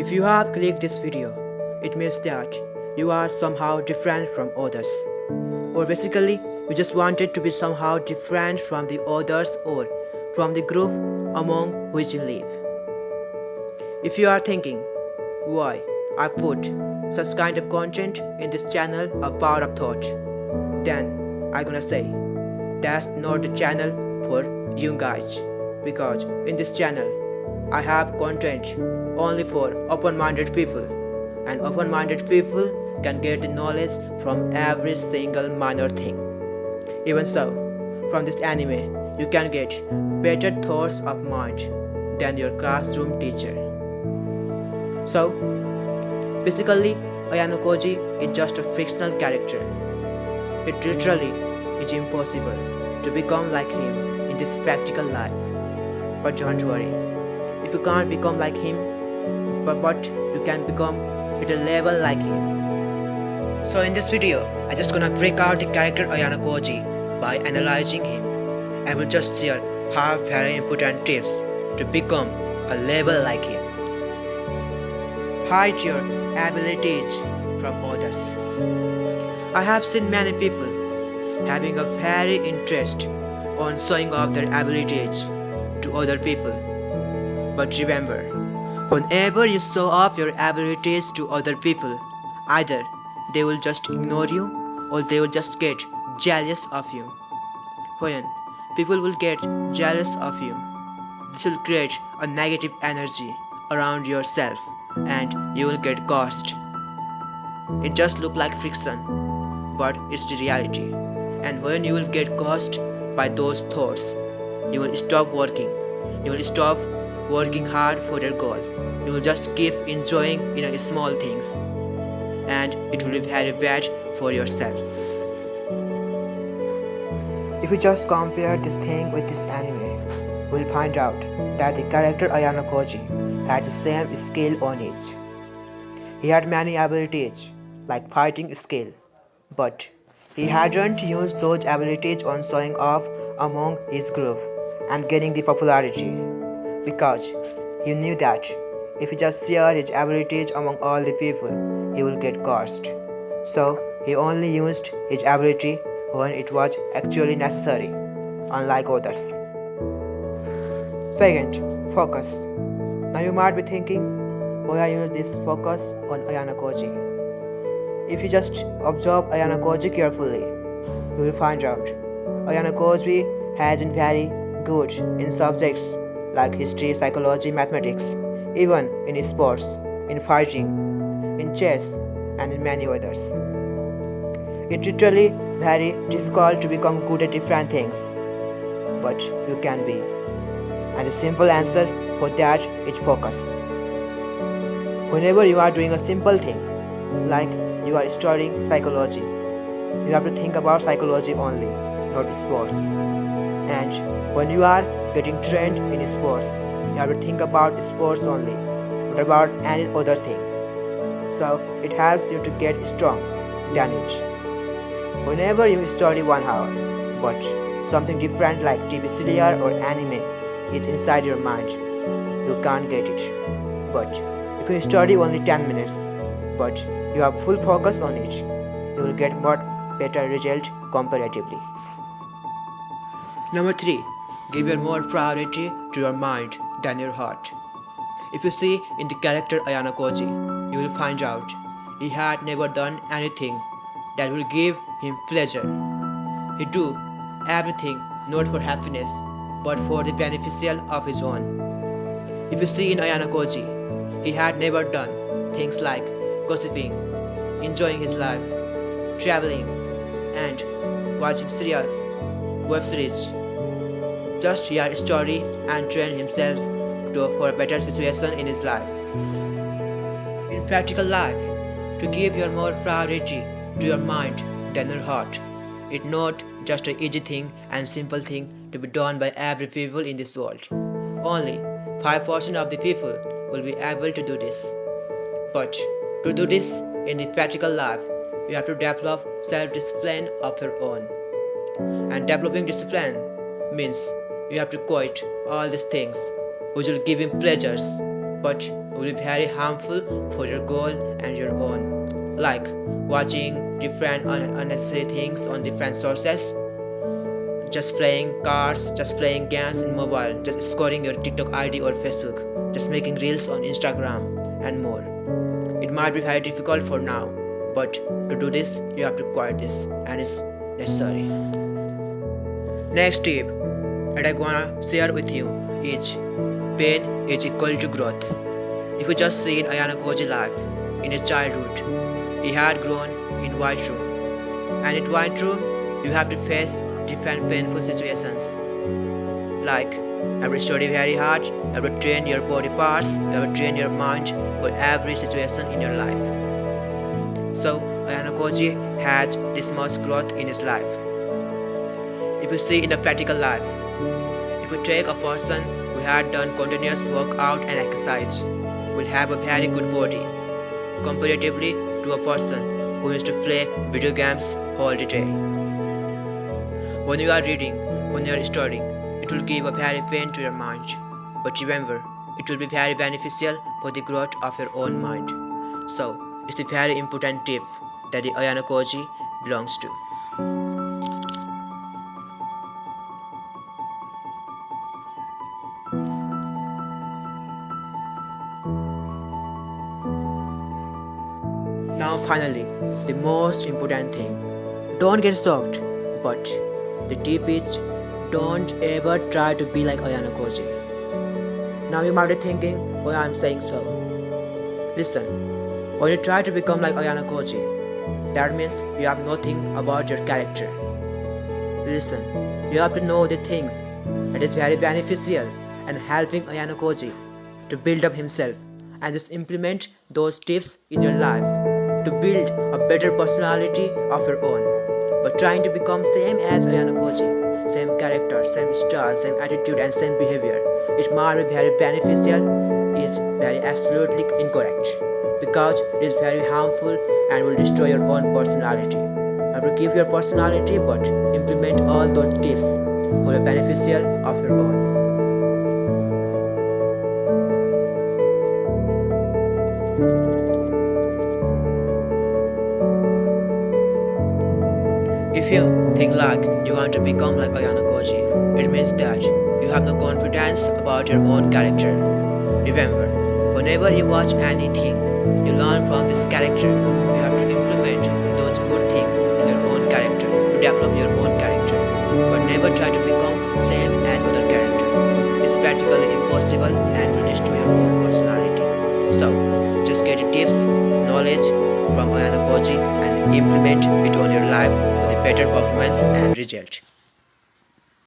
If you have clicked this video, it means that you are somehow different from others. Or basically, you just wanted to be somehow different from the others or from the group among which you live. If you are thinking, why I put such kind of content in this channel of Power of Thought, then I'm gonna say, that's not the channel for you guys. Because in this channel, I have content only for open-minded people, and open-minded people can get the knowledge from every single minor thing. Even so, from this anime, you can get better thoughts of mind than your classroom teacher. So, basically, Ayanokoji is just a fictional character. It literally is impossible to become like him in this practical life. But don't worry, if you can't become like him, but you can become at a level like him. So in this video, I'm just gonna break out the character Ayanokoji by analyzing him, and will just share 5 very important tips to become a level like him. Hide your abilities from others. I have seen many people having a very interest on showing off their abilities to other people. But remember, whenever you show off your abilities to other people, either they will just ignore you or they will just get jealous of you. When people will get jealous of you, this will create a negative energy around yourself and you will get cursed. It just looks like friction, but it's the reality. And when you will get cursed by those thoughts, you will stop working. You will stop working hard for your goal. You will just keep enjoying small things, and it will be very bad for yourself. If you just compare this thing with this anime, we'll find out that the character Ayanokoji had the same skill on it. He had many abilities, like fighting skill, but he hadn't used those abilities on showing off among his group and gaining the popularity, because he knew that if he just shared his abilities among all the people, he will get cursed. So he only used his ability when it was actually necessary, unlike others. Second, focus. Now you might be thinking, why I use this focus on Ayanokoji? If you just observe Ayanokoji carefully, you will find out Ayanokoji has been very good in subjects like history, psychology, mathematics, even in sports, in fighting, in chess, and in many others. It's literally very difficult to become good at different things, but you can be. And the simple answer for that is focus. Whenever you are doing a simple thing, like you are studying psychology, you have to think about psychology only, not sports. And when you are getting trained in sports, you have to think about sports only, not about any other thing. So it helps you to get strong than it. Whenever you study 1 hour, but something different like TV serial or anime is inside your mind, you can't get it. But if you study only 10 minutes, but you have full focus on it, you will get much better result comparatively. Number 3. Give your more priority to your mind than your heart. If you see in the character Ayanokoji, you will find out he had never done anything that will give him pleasure. He do everything not for happiness, but for the beneficial of his own. If you see in Ayanokoji, he had never done things like gossiping, enjoying his life, traveling, and watching serials, web series. Just hear stories and train himself for a better situation in his life. In practical life, to give your more priority to your mind than your heart, it's not just an easy thing and simple thing to be done by every people in this world. Only 5% of the people will be able to do this. But to do this in the practical life, you have to develop self-discipline of your own. And developing discipline means you have to quit all these things which will give him pleasures but will be very harmful for your goal and your own, like watching different unnecessary things on different sources, just playing cards, just playing games in mobile, just scoring your TikTok ID or Facebook, just making reels on Instagram and more. It might be very difficult for now, but to do this you have to quiet this, and it's necessary. Next tip that I wanna share with you is pain is equal to growth. If you just see in Ayanokoji life, in his childhood, he had grown in white room, and in white room you have to face different painful situations, like you have to study very hard, you have to train your body parts, you have to train your mind for every situation in your life. So Ayanokoji had this much growth in his life. If you see in the practical life, if you take a person who had done continuous workout and exercise, will have a very good body, comparatively to a person who used to play video games all the day. When you are reading, when you are studying, it will give a very pain to your mind, but remember, it will be very beneficial for the growth of your own mind. So, it's a very important tip that the Ayanokoji belongs to. Now finally, the most important thing. Don't get shocked, but the tip is don't ever try to be like Ayanokoji. Now you might be thinking why I'm saying so. Listen, when you try to become like Ayanokoji, that means you have nothing about your character. Listen, you have to know the things that is very beneficial and helping Ayanokoji to build up himself, and just implement those tips in your life to build a better personality of your own. But trying to become same as Ayanokoji, same character, same style, same attitude and same behavior, it might be very beneficial, is very absolutely incorrect, because it is very harmful and will destroy your own personality. You have to keep your personality but implement all those tips for the beneficial of your own. If you think like you want to become like Ayanokoji, it means that you have no confidence about your own character. Remember, whenever you watch anything, you learn from this character. You have to implement those good things in your own character to develop your own character, but never try to become same as other character. It's practically impossible and will destroy your own personality. So, just get the tips, knowledge from Ayanokoji and implement it on your life for the better performance and result.